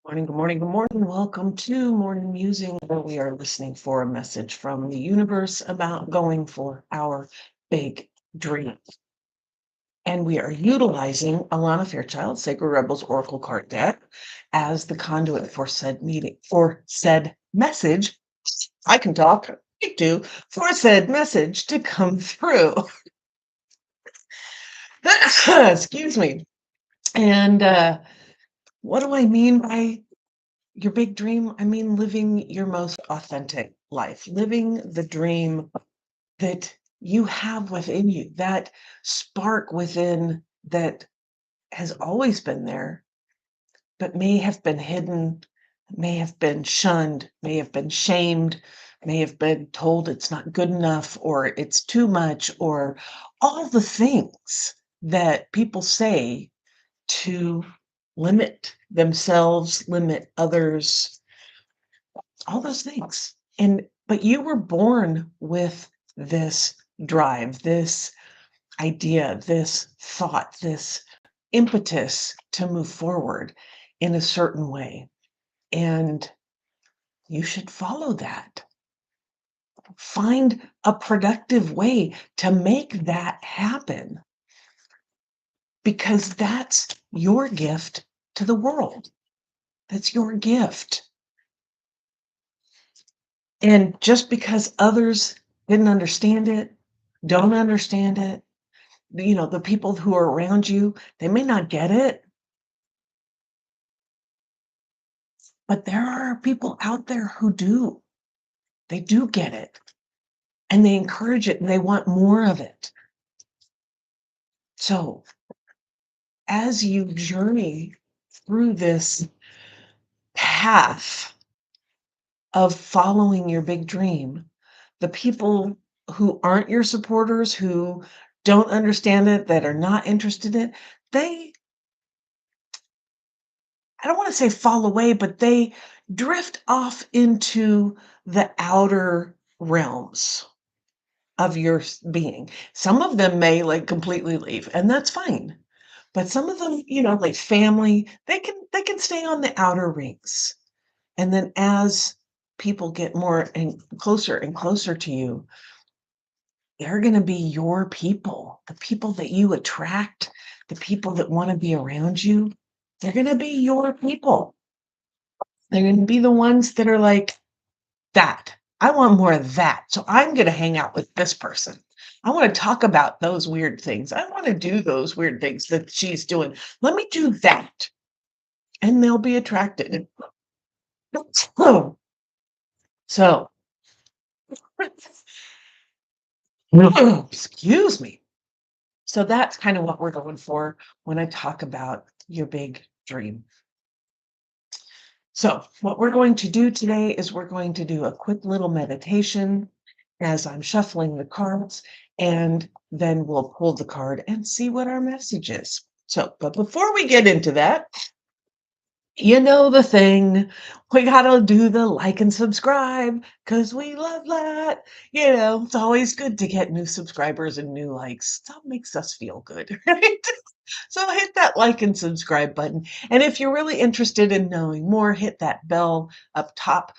Morning, good morning, good morning. Welcome to Morning Musing, where we are listening for a message from the universe about going for our big dream. And we are utilizing Alana Fairchild, Sacred Rebels Oracle card deck, as the conduit for said meeting, for said message. I can talk, I do, for said message to come through. Excuse me. And what do I mean by your big dream? I mean, living your most authentic life, living the dream that you have within you, that spark within that has always been there, but may have been hidden, may have been shunned, may have been shamed, may have been told it's not good enough or it's too much, or all the things that people say to limit themselves, limit others, all those things. But you were born with this drive, this idea, this thought, this impetus to move forward in a certain way. And you should follow that. Find a productive way to make that happen, because that's your gift to the world. That's your gift. And just because others didn't understand it, don't understand it, the people who are around you, they may not get it, but there are people out there who do. They do get it, and they encourage it, and they want more of it. So as you journey through this path of following your big dream, the people who aren't your supporters, who don't understand it, that are not interested in it, they, I don't want to say fall away, but they drift off into the outer realms of your being. Some of them may like completely leave, and that's fine. But some of them, like family, they can stay on the outer rings. And then as people get more and closer to you, they're going to be your people, the people that you attract, the people that want to be around you. They're going to be your people. They're going to be the ones that are like, that. I want more of that. So I'm going to hang out with this person. I want to talk about those weird things. I want to do those weird things that she's doing. Let me do that. And they'll be attracted. So, excuse me. So that's kind of what we're going for when I talk about your big dream. So what we're going to do today is we're going to do a quick little meditation as I'm shuffling the cards, and then we'll pull the card and see what our message is. So, but before we get into that, you know the thing, we gotta do the like and subscribe because we love that. It's always good to get new subscribers and new likes. That makes us feel good, right? So hit that like and subscribe button. And if you're really interested in knowing more, hit that bell up top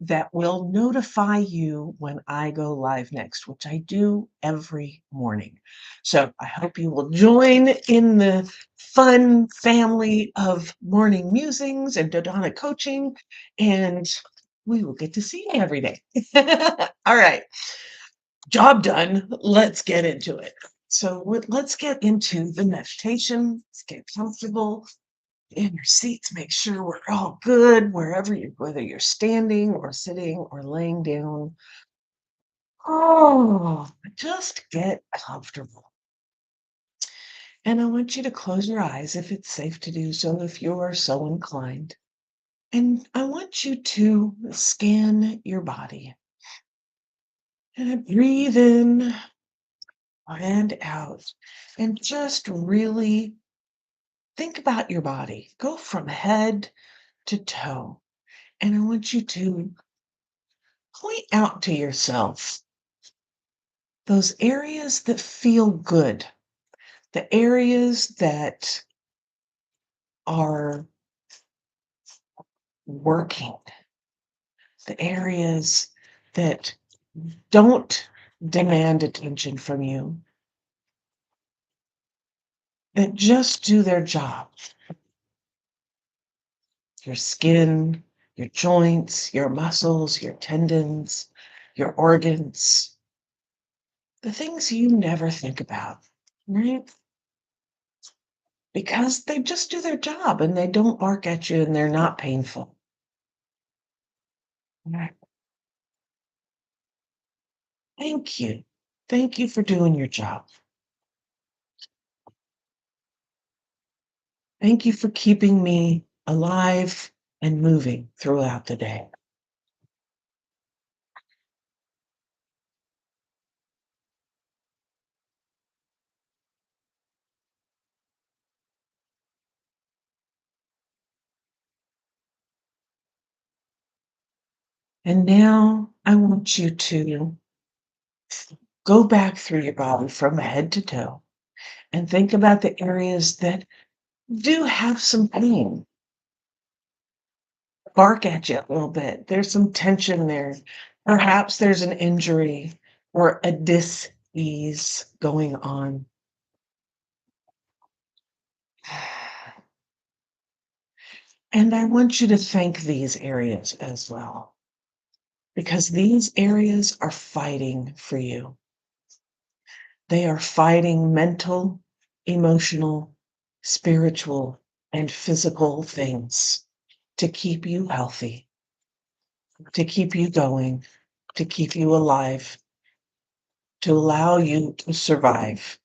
that will notify you when I go live next, which I do every morning. So I hope you will join in the fun family of Morning Musings and Dodona Coaching, and we will get to see you every day. All right, job done. Let's get into it. So let's get into the meditation. Let's get comfortable in your seats. Make sure we're all good whether you're standing or sitting or laying down. Oh, just get comfortable. And I want you to close your eyes if it's safe to do so, if you are so inclined. And I want you to scan your body and breathe in and out, and just really think about your body. Go from head to toe. And I want you to point out to yourself those areas that feel good, the areas that are working, the areas that don't demand attention from you, that just do their job. Your skin, your joints, your muscles, your tendons, your organs, the things you never think about, right? Because they just do their job and they don't bark at you and they're not painful. Right. Thank you. Thank you for doing your job. Thank you for keeping me alive and moving throughout the day. And now I want you to go back through your body from head to toe and think about the areas that do have some pain, bark at you a little bit. There's some tension there. Perhaps there's an injury or a dis-ease going on. And I want you to thank these areas as well, because these areas are fighting for you. They are fighting mental, emotional, spiritual, and physical things to keep you healthy, to keep you going, to keep you alive, to allow you to survive.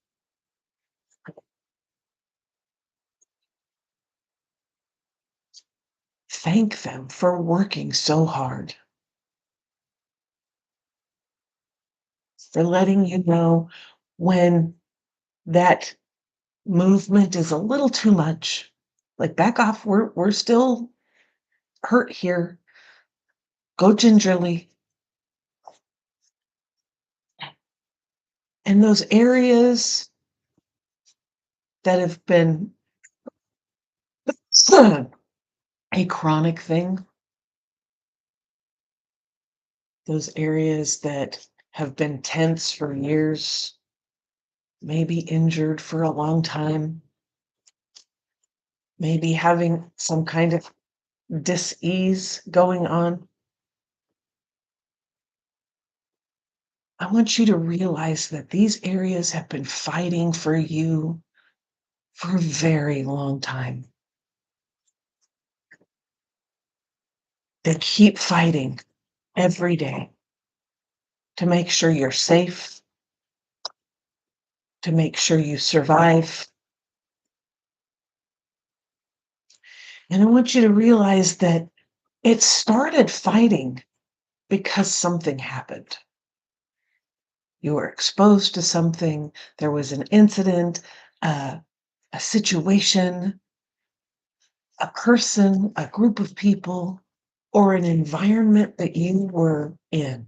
Thank them for working so hard, for letting you know when that movement is a little too much. Like, back off, we're still hurt here. Go gingerly. And those areas that have been a chronic thing, those areas that have been tense for years, maybe injured for a long time, maybe having some kind of dis-ease going on. I want you to realize that these areas have been fighting for you for a very long time. They keep fighting every day to make sure you're safe, to make sure you survive. And I want you to realize that it started fighting because something happened. You were exposed to something, there was an incident, a situation, a person, a group of people, or an environment that you were in.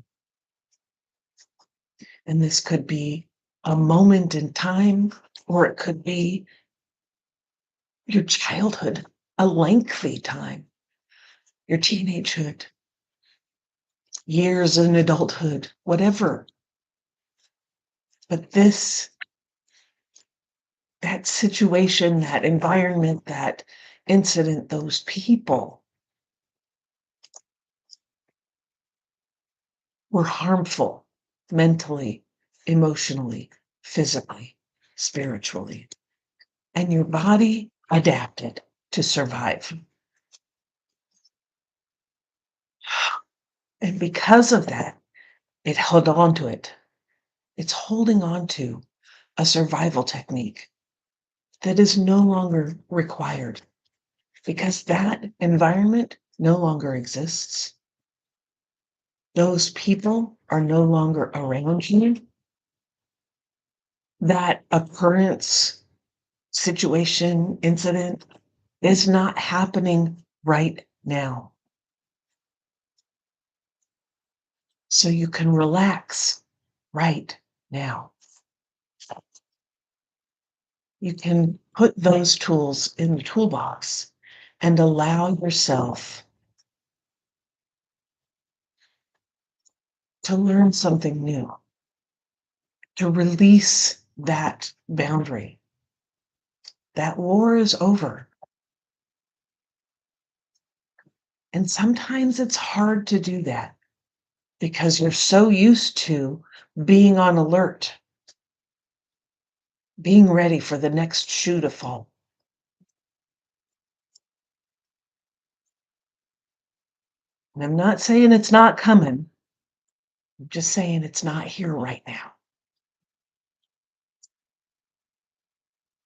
And this could be a moment in time, or it could be your childhood, a lengthy time, your teenagehood, years in adulthood, whatever. But that situation, that environment, that incident, those people were harmful mentally, emotionally, physically, spiritually. And your body adapted to survive. And because of that, it held on to it. It's holding on to a survival technique that is no longer required because that environment no longer exists. Those people are no longer around you. That occurrence, situation, incident is not happening right now. So you can relax right now. You can put those tools in the toolbox and allow yourself to learn something new, to release that boundary. That war is over. And sometimes it's hard to do that because you're so used to being on alert, being ready for the next shoe to fall. And I'm not saying it's not coming. I'm just saying it's not here right now.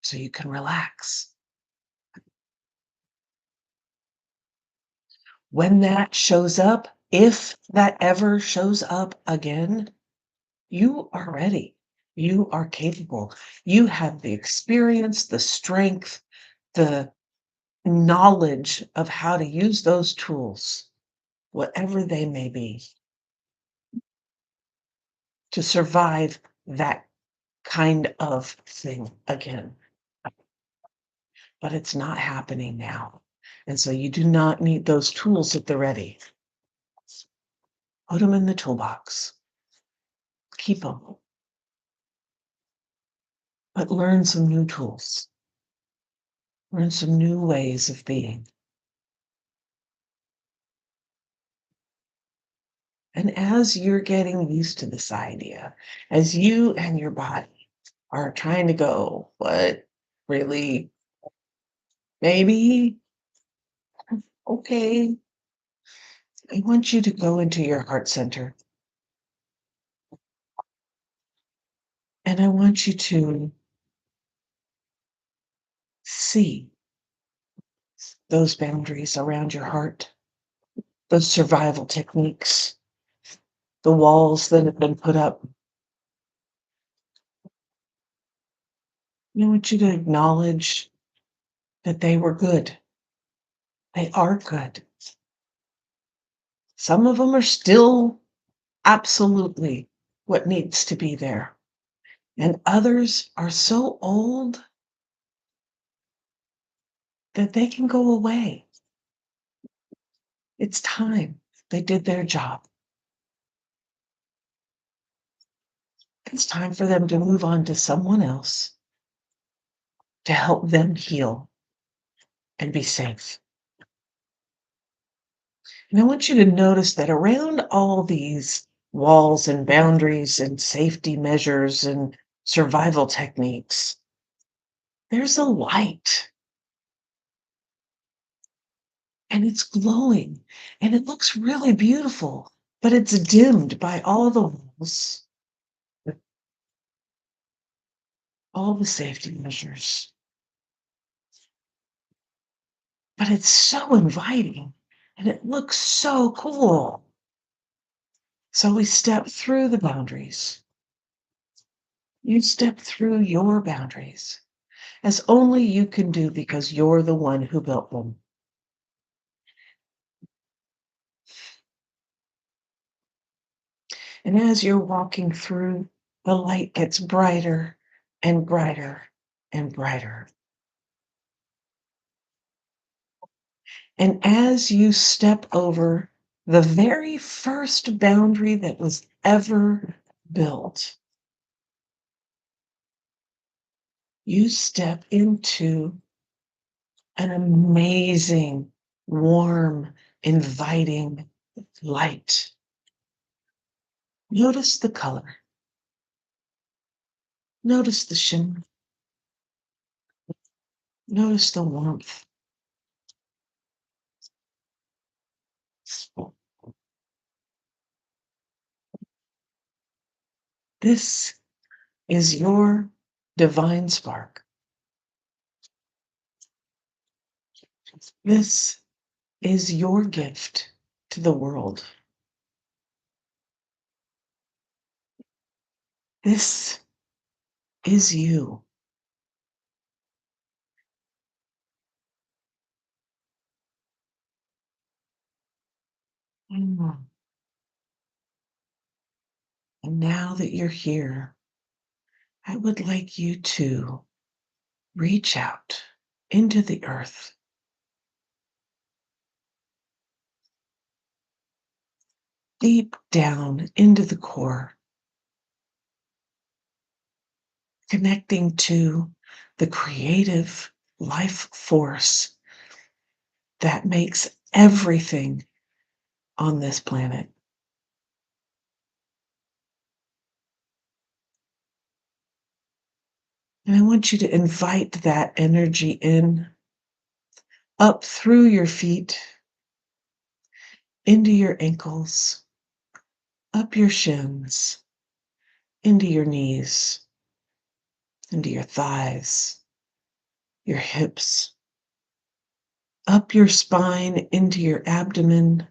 So you can relax. When that shows up, if that ever shows up again, you are ready. You are capable. You have the experience, the strength, the knowledge of how to use those tools, whatever they may be, to survive that kind of thing again. But it's not happening now. And so you do not need those tools at the ready. Put them in the toolbox. Keep them. But learn some new tools. Learn some new ways of being. And as you're getting used to this idea, as you and your body are trying to go, what, really? Maybe? Okay. I want you to go into your heart center. And I want you to see those boundaries around your heart, those survival techniques, the walls that have been put up. I want you to acknowledge that they were good. They are good. Some of them are still absolutely what needs to be there. And others are so old that they can go away. It's time. They did their job. It's time for them to move on to someone else to help them heal and be safe. And I want you to notice that around all these walls and boundaries and safety measures and survival techniques, there's a light. And it's glowing and it looks really beautiful, but it's dimmed by all the walls, all the safety measures. But it's so inviting and it looks so cool. So we step through the boundaries. You step through your boundaries as only you can do because you're the one who built them. And as you're walking through, the light gets brighter and brighter and brighter. And as you step over the very first boundary that was ever built, you step into an amazing, warm, inviting light. Notice the color. Notice the shimmer. Notice the warmth. This is your divine spark. This is your gift to the world. This is you. Mm. And now that you're here, I would like you to reach out into the earth. deep down into the core, connecting to the creative life force that makes everything on this planet. And I want you to invite that energy in, up through your feet, into your ankles, up your shins, into your knees, into your thighs, your hips, up your spine, into your abdomen,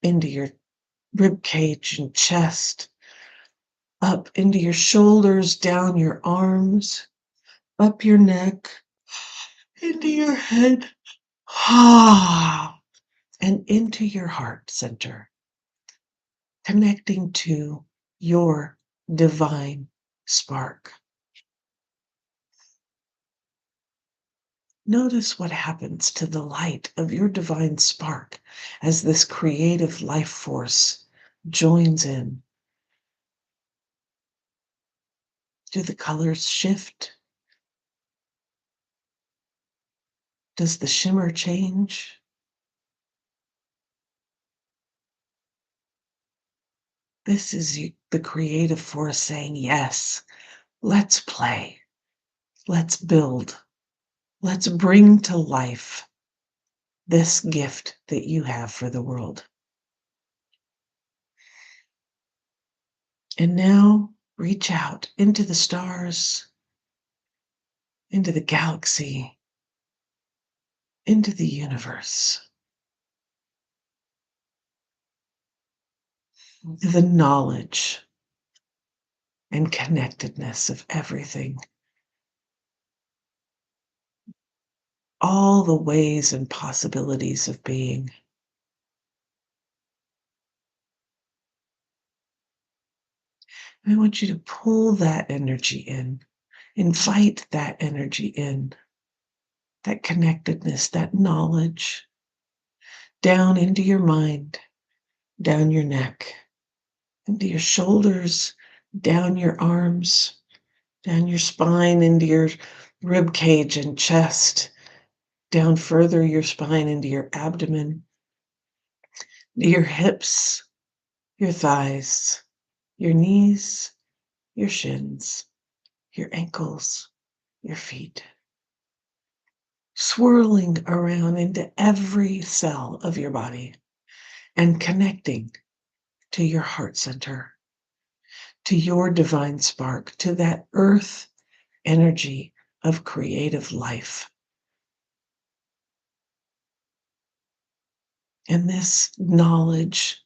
into your rib cage and chest, up into your shoulders, down your arms, up your neck, into your head, and into your heart center, connecting to your divine spark. Notice what happens to the light of your divine spark as this creative life force joins in. Do the colors shift? Does the shimmer change? This is the creative force saying, yes, let's play, let's build, let's bring to life this gift that you have for the world. And now reach out into the stars, into the galaxy, into the universe. The knowledge and connectedness of everything, all the ways and possibilities of being. I want you to pull that energy in, invite that energy in, that connectedness, that knowledge, down into your mind, down your neck, into your shoulders, down your arms, down your spine, into your rib cage and chest, down further your spine into your abdomen, your hips, your thighs, your knees, your shins, your ankles, your feet, swirling around into every cell of your body and connecting to your heart center, to your divine spark, to that earth energy of creative life. And this knowledge,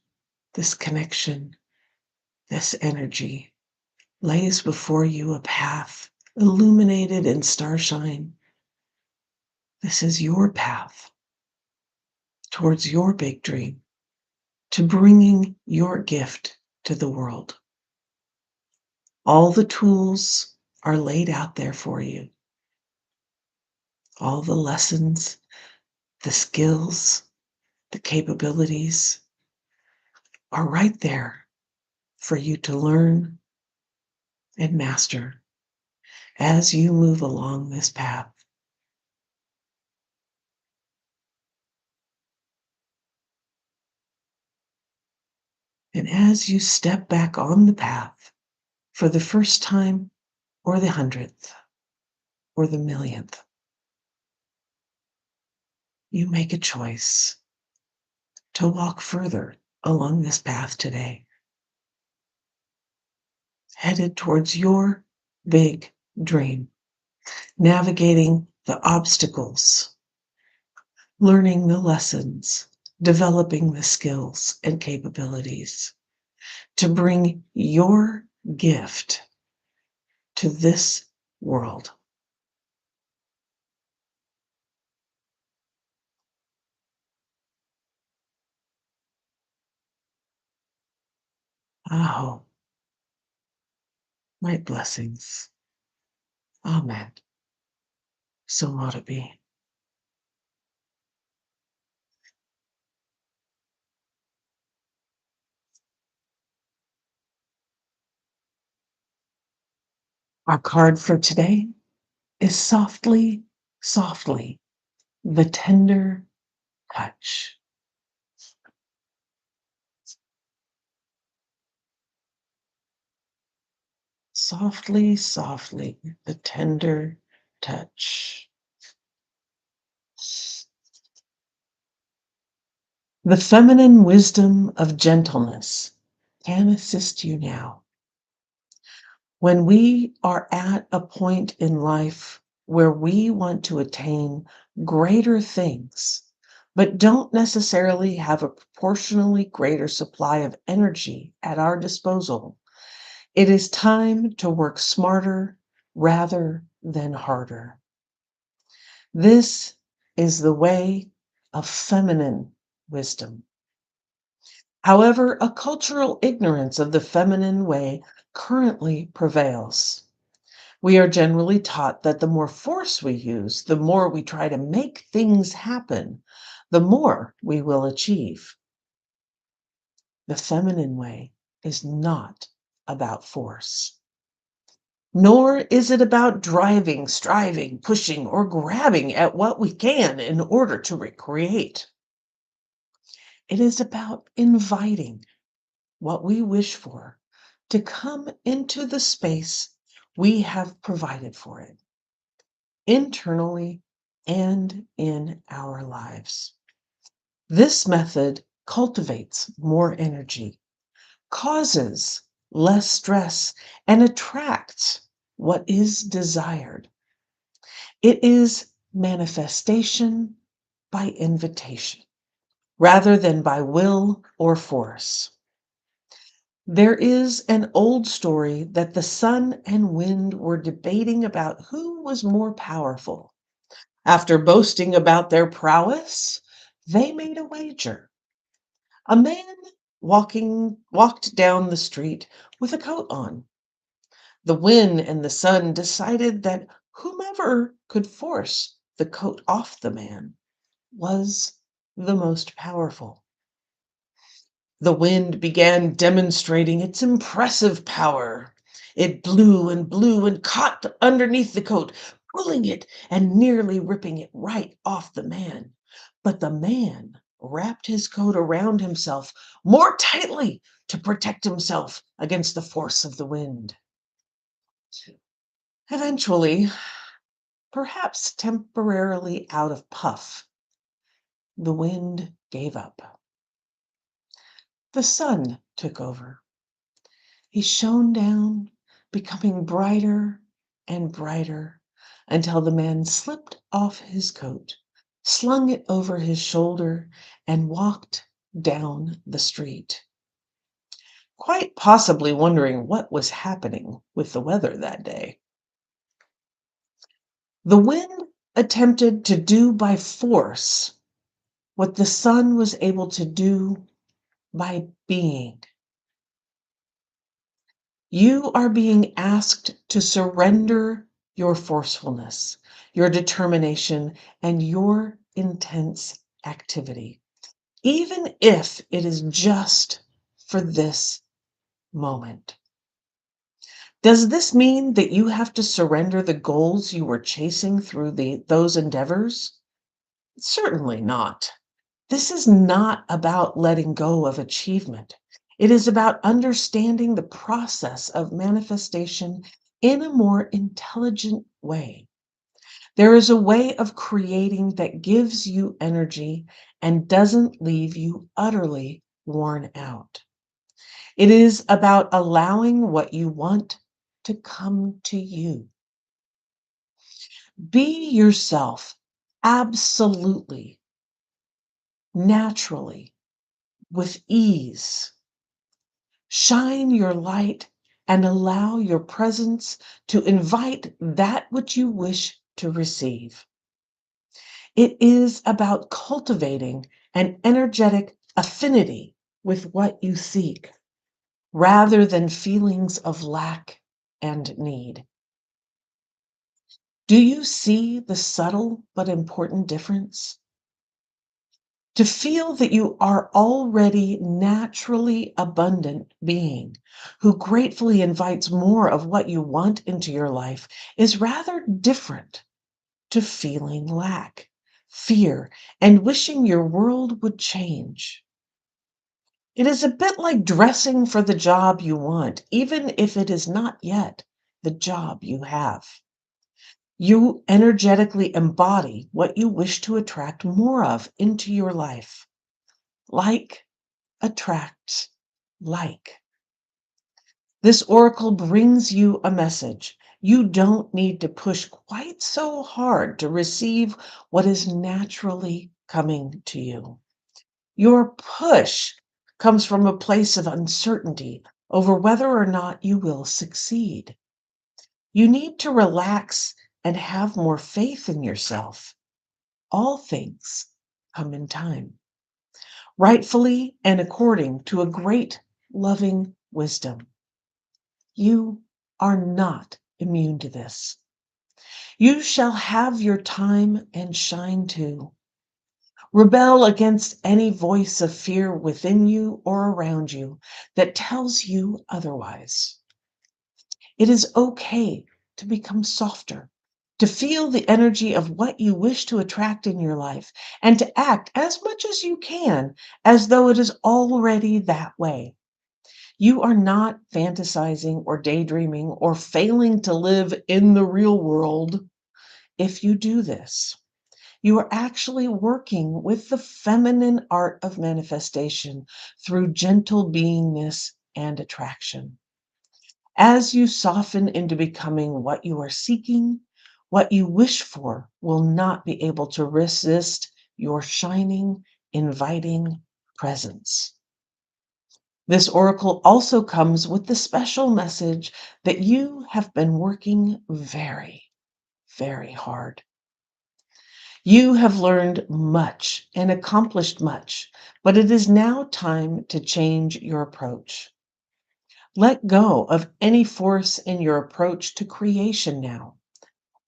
this connection, this energy lays before you a path illuminated in starshine. This is your path towards your big dream, to bringing your gift to the world. All the tools are laid out there for you. All the lessons, the skills, the capabilities are right there for you to learn and master as you move along this path. And as you step back on the path for the first time, or the 100th, or the 1,000,000th, you make a choice to walk further along this path today, headed towards your big dream, navigating the obstacles, learning the lessons, developing the skills and capabilities to bring your gift to this world. Oh, my blessings. Amen. So ought it be. Our card for today is softly, softly, the tender touch. Softly, softly, the tender touch. The feminine wisdom of gentleness can assist you now. When we are at a point in life where we want to attain greater things, but don't necessarily have a proportionally greater supply of energy at our disposal, it is time to work smarter rather than harder. This is the way of feminine wisdom. However, a cultural ignorance of the feminine way currently prevails. We are generally taught that the more force we use, the more we try to make things happen, the more we will achieve. The feminine way is not about force, nor is it about driving, striving, pushing, or grabbing at what we can in order to recreate. It is about inviting what we wish for to come into the space we have provided for it, internally and in our lives. This method cultivates more energy, causes less stress, and attracts what is desired. It is manifestation by invitation rather than by will or force. There is an old story that the sun and wind were debating about who was more powerful. After boasting about their prowess, they made a wager. A man walked down the street with a coat on. The wind and the sun decided that whomever could force the coat off the man was the most powerful. The wind began demonstrating its impressive power. It blew and blew and caught underneath the coat, pulling it and nearly ripping it right off the man. But the man wrapped his coat around himself more tightly to protect himself against the force of the wind. Eventually, perhaps temporarily out of puff, the wind gave up. The sun took over. He shone down, becoming brighter and brighter until the man slipped off his coat, slung it over his shoulder, and walked down the street, quite possibly wondering what was happening with the weather that day. The wind attempted to do by force what the sun was able to do by being. You are being asked to surrender your forcefulness, your determination, and your intense activity, even if it is just for this moment. Does this mean that you have to surrender the goals you were chasing through those endeavors? Certainly not. This is not about letting go of achievement. It is about understanding the process of manifestation in a more intelligent way. There is a way of creating that gives you energy and doesn't leave you utterly worn out. It is about allowing what you want to come to you. Be yourself absolutely, naturally, with ease. Shine your light and allow your presence to invite that which you wish to receive. It is about cultivating an energetic affinity with what you seek, rather than feelings of lack and need. Do you see the subtle but important difference? To feel that you are already naturally abundant being who gratefully invites more of what you want into your life is rather different to feeling lack, fear, and wishing your world would change. It is a bit like dressing for the job you want, even if it is not yet the job you have. You energetically embody what you wish to attract more of into your life. Like attracts like. This oracle brings you a message. You don't need to push quite so hard to receive what is naturally coming to you. Your push comes from a place of uncertainty over whether or not you will succeed. You need to relax and have more faith in yourself. All things come in time, rightfully and according to a great loving wisdom. You are not immune to this. You shall have your time and shine too. Rebel against any voice of fear within you or around you that tells you otherwise. It is okay to become softer, to feel the energy of what you wish to attract in your life, and to act as much as you can as though it is already that way. You are not fantasizing or daydreaming or failing to live in the real world if you do this. You are actually working with the feminine art of manifestation through gentle beingness and attraction. As you soften into becoming what you are seeking, what you wish for will not be able to resist your shining, inviting presence. This oracle also comes with the special message that you have been working very, very hard. You have learned much and accomplished much, but it is now time to change your approach. Let go of any force in your approach to creation now.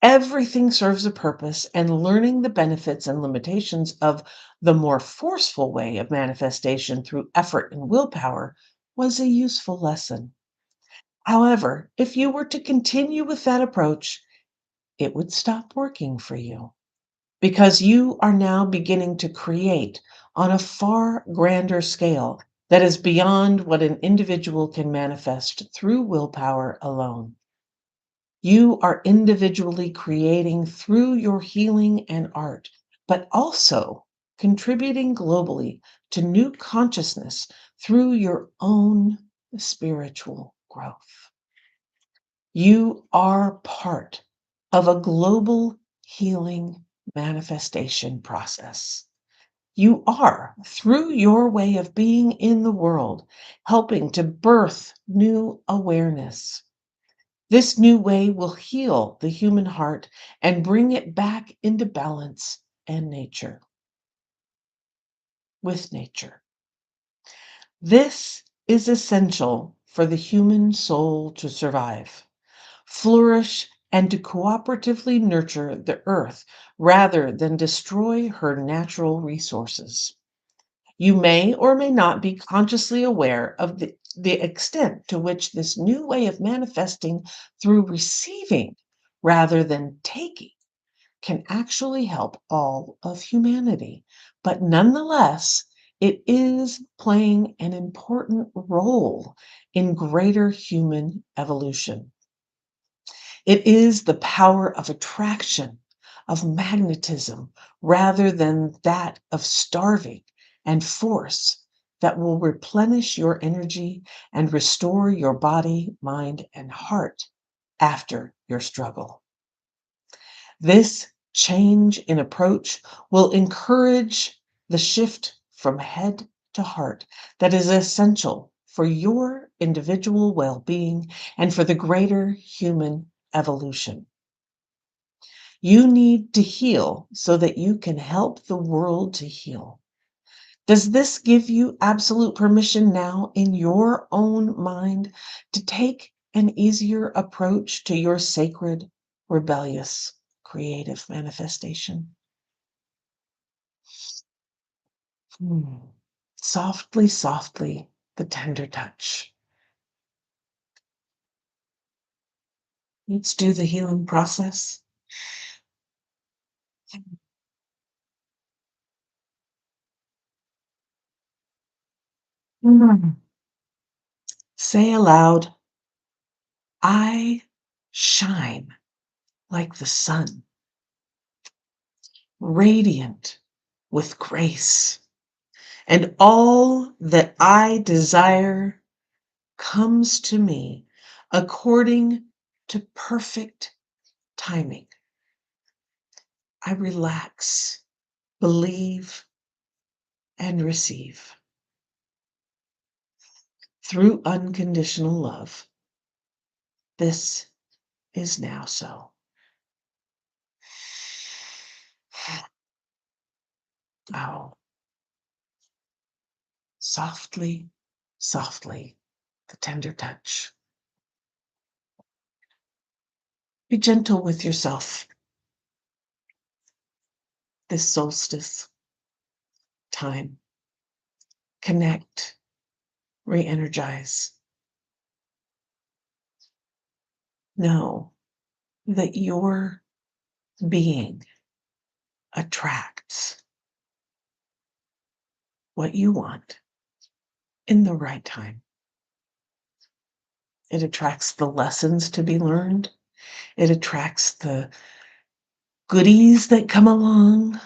Everything serves a purpose, and learning the benefits and limitations of the more forceful way of manifestation through effort and willpower was a useful lesson. However, if you were to continue with that approach, it would stop working for you because you are now beginning to create on a far grander scale that is beyond what an individual can manifest through willpower alone. You are individually creating through your healing and art, but also contributing globally to new consciousness through your own spiritual growth. You are part of a global healing manifestation process. You are, through your way of being in the world, helping to birth new awareness. This new way will heal the human heart and bring it back into balance and nature, with nature. This is essential for the human soul to survive, flourish, and to cooperatively nurture the earth rather than destroy her natural resources. You may or may not be consciously aware of the extent to which this new way of manifesting through receiving rather than taking can actually help all of humanity. But nonetheless, it is playing an important role in greater human evolution. It is the power of attraction, of magnetism, rather than that of starving and force that will replenish your energy and restore your body, mind, and heart after your struggle. This change in approach will encourage the shift from head to heart that is essential for your individual well being and for the greater human evolution. You need to heal so that you can help the world to heal. Does this give you absolute permission now in your own mind to take an easier approach to your sacred, rebellious, creative manifestation? Softly, softly, the tender touch. Let's do the healing process. Mm. Say aloud, I shine like the sun, radiant with grace, and all that I desire comes to me according to perfect timing. I relax, believe, and receive through unconditional love. This is now so. Oh, softly, softly, the tender touch. Be gentle with yourself this solstice time. Connect, re energize. Know that your being attracts what you want in the right time. It attracts the lessons to be learned. It attracts the goodies that come along.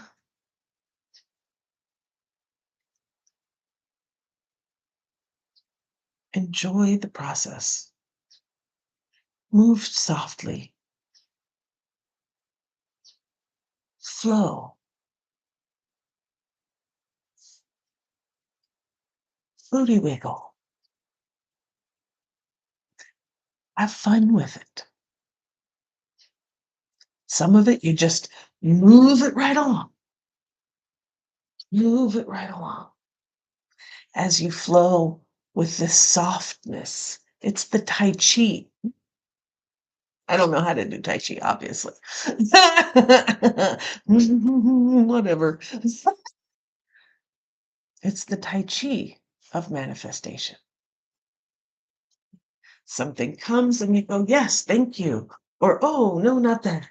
Enjoy the process. Move softly. Flow. Booty wiggle. Have fun with it. Some of it, you just move it right along. Move it right along. As you flow with this softness, it's the Tai Chi. I don't know how to do Tai Chi, obviously. Whatever. It's the Tai Chi of manifestation. Something comes and you go, yes, thank you. Or, oh, no, not that.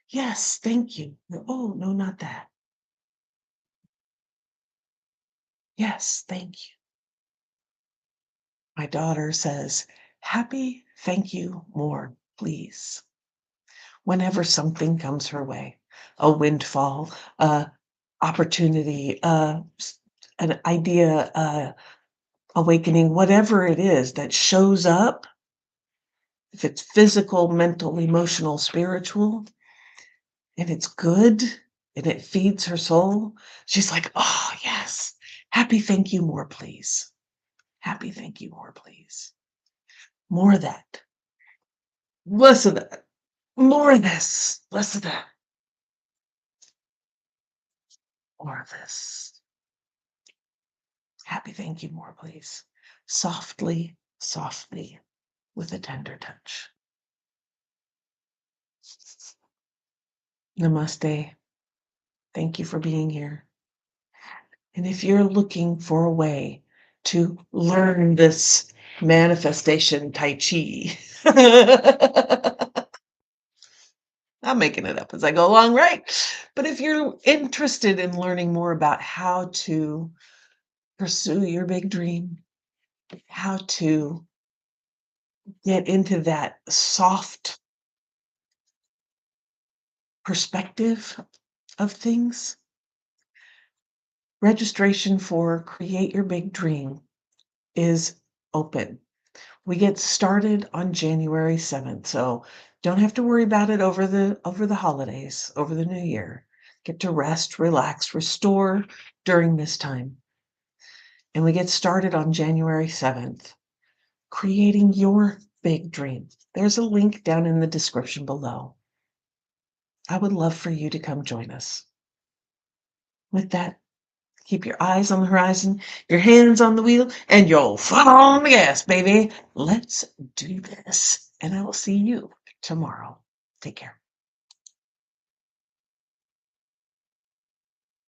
Yes, thank you. Or, oh, no, not that. Yes, thank you. My daughter says, happy, thank you, more, please. Whenever something comes her way, a windfall, a opportunity, an idea, awakening, whatever it is that shows up, if it's physical, mental, emotional, spiritual, and it's good and it feeds her soul, she's like, oh, yes, happy, thank you, more, please. Happy, thank you, more, please. More of that. Less of that. More of this. Less of that. More of this. Happy, thank you, more, please. Softly, softly, with a tender touch. Namaste. Thank you for being here. And if you're looking for a way to learn this manifestation Tai Chi, I'm making it up as I go along, right? But if you're interested in learning more about how to pursue your big dream, how to get into that soft perspective of things, registration for Create Your Big Dream is open. We get started on January 7th, so don't have to worry about it over the holidays, over the new year. Get to rest, relax, restore during this time. And we get started on January 7th, creating your big dream. There's a link down in the description below. I would love for you to come join us. With that, keep your eyes on the horizon, your hands on the wheel, and your foot on the gas, baby. Let's do this. And I will see you tomorrow. Take care.